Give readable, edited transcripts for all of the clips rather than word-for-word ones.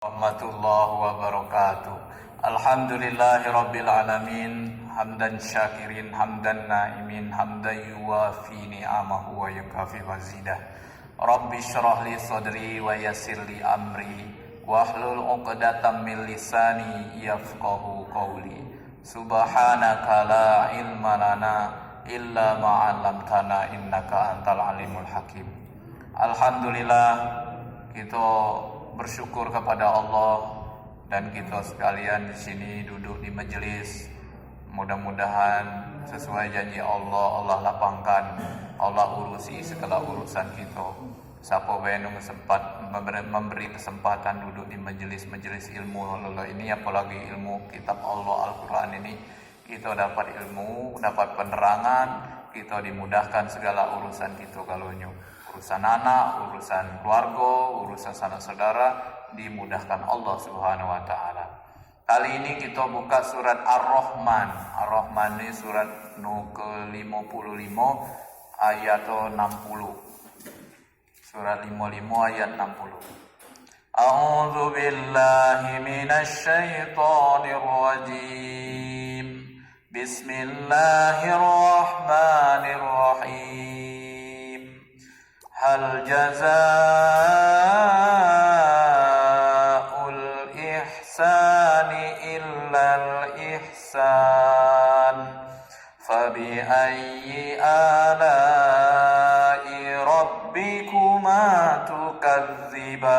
Warahmatullahi wabarakatuh. Alhamdulillahi rabbil alamin. Hamdan syakirin, hamdan naimin, hamdan yuwafi ni'amahu wa yukafi mazidah. Rabbi syrah li sadri wa yassir li amri wahlul 'uqdatam min lisani yafqahu qawli. Subhanaka la ilma lana illa ma 'allamtana innaka antal alimul hakim. Alhamdulillah, kita bersyukur kepada Allah dan kita sekalian di sini duduk di majelis. Mudah-mudahan sesuai janji Allah, Allah lapangkan, Allah urusi segala urusan kita. Siapa yang sempat memberi kesempatan duduk di majelis ilmu Allah ini, apalagi ilmu kitab Allah Al-Quran ini, kita dapat ilmu, dapat penerangan, kita dimudahkan segala urusan kita. Kalau urusan anak, urusan keluarga, urusan sanak saudara dimudahkan Allah Subhanahu wa taala. Kali ini kita buka surat Ar-Rahman. Ar-Rahman ini surat ke-55 ayat 60. Surat 55 ayat 60. A'udzu billahi minasy syaithanir rajim. Bismillahirrahmanirrahim. Hal jazaa'ul ihsani illal ihsan. Fabi ayyi ala'i rabbikuma tukadziban.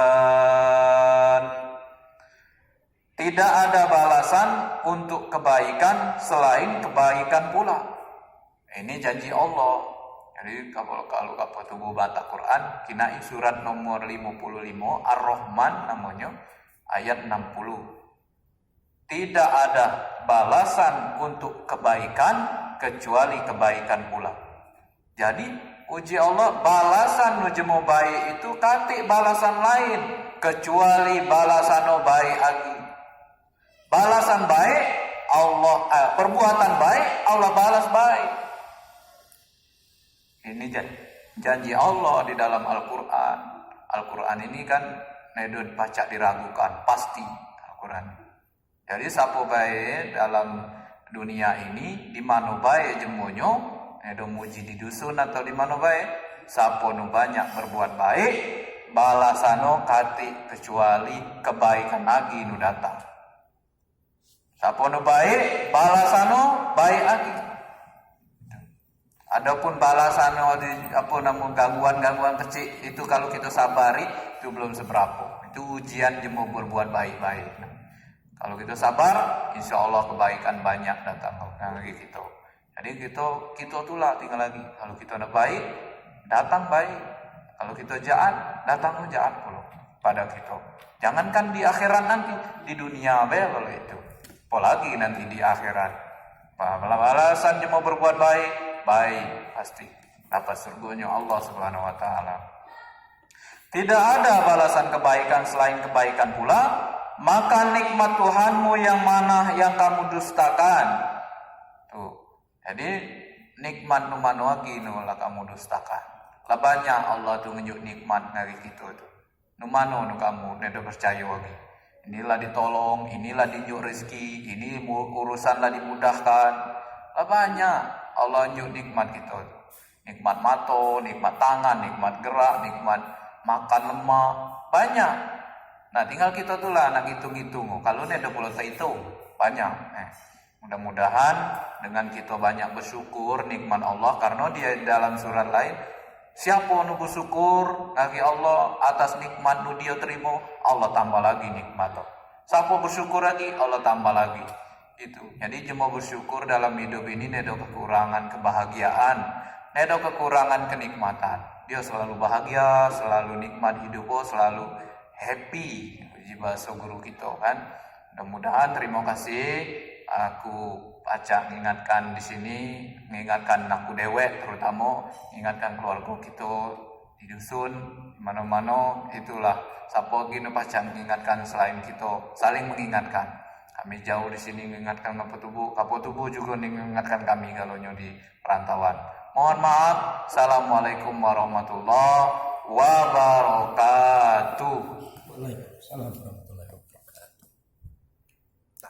Tidak ada balasan untuk kebaikan selain kebaikan pula. Ini janji Allah. Jadi kalau tubuh baca Quran, kina surat nomor 55 Ar-Rahman namanya ayat 60. Tidak ada balasan untuk kebaikan kecuali kebaikan pula. Jadi uji Allah, balasan nuju mau baik itu kati balasan lain kecuali balasan no baik lagi. Balasan baik Allah, perbuatan baik Allah balas baik. Ini janji Allah di dalam Al-Quran. Al-Quran ini kan nedon pacak diragukan, pasti Al-Quran. Jadi siapa baik dalam dunia ini, di mana baik jemonyo, nedon muji di dusun atau di mana baik, siapa nu banyak berbuat baik, balasano kati kecuali kebaikan lagi nu datang. Siapa nu baik, balasano baik lagi. Adapun balasan gangguan kecil itu kalau kita sabari itu belum seberapa. Itu ujian jemu berbuat baik-baik. Kalau kita sabar, insya Allah kebaikan banyak datang lagi kita. Jadi kita itulah tinggal lagi. Kalau kita nak baik, datang baik. Kalau kita jahat, datang jahat pula pada kita. Jangankan di akhirat nanti, di dunia kalau itu. Apalagi nanti di akhirat. Balasan jemu berbuat baik pasti dapat surganya Allah Subhanahu wa taala. Tidak ada balasan kebaikan selain kebaikan pula, maka nikmat Tuhanmu yang mana yang kamu dustakan. Tuh. Jadi nikmat nu mana lagi nu lah kamu dustakan. Lah banyak Allah tuh nunjuk nikmat dari kita tuh. Nu mana nu kamu ndak percaya lagi. Inilah ditolong, inilah dinjuk rezeki, ini urusan lah dimudahkan. Lah banyak Allah nyuk nikmat kita. Nikmat mata, nikmat tangan, nikmat gerak, nikmat makan lemak, banyak. Nah, tinggal kita tuh lah nak hitung-hitung. Kalau ini ada boleh hitung, banyak. Mudah-mudahan dengan kita banyak bersyukur nikmat Allah, karena dia dalam surat lain, siapa nu bersyukur bagi Allah atas nikmat nu dia terima, Allah tambah lagi nikmat. Siapa bersyukur lagi, Allah tambah lagi. Itu. Jadi cuma bersyukur dalam hidup ini nedo kekurangan kebahagiaan, nedo kekurangan kenikmatan. Dia selalu bahagia, selalu nikmat hidupnya, selalu happy. Puji bahasa guru kita kan. Mudah-mudahan terima kasih aku acak mengingatkan di sini, mengingatkan aku dewek terutama, mengingatkan keluarga kita di dusun, mana-mana itulah. Siapa gini pacak mengingatkan selain kita, saling mengingatkan. Kami jauh di sini mengingatkan kapo tubuh juga mengingatkan kami kalau di perantauan. Mohon maaf. Assalamualaikum warahmatullahi wabarakatuh. Waalaikumsalam.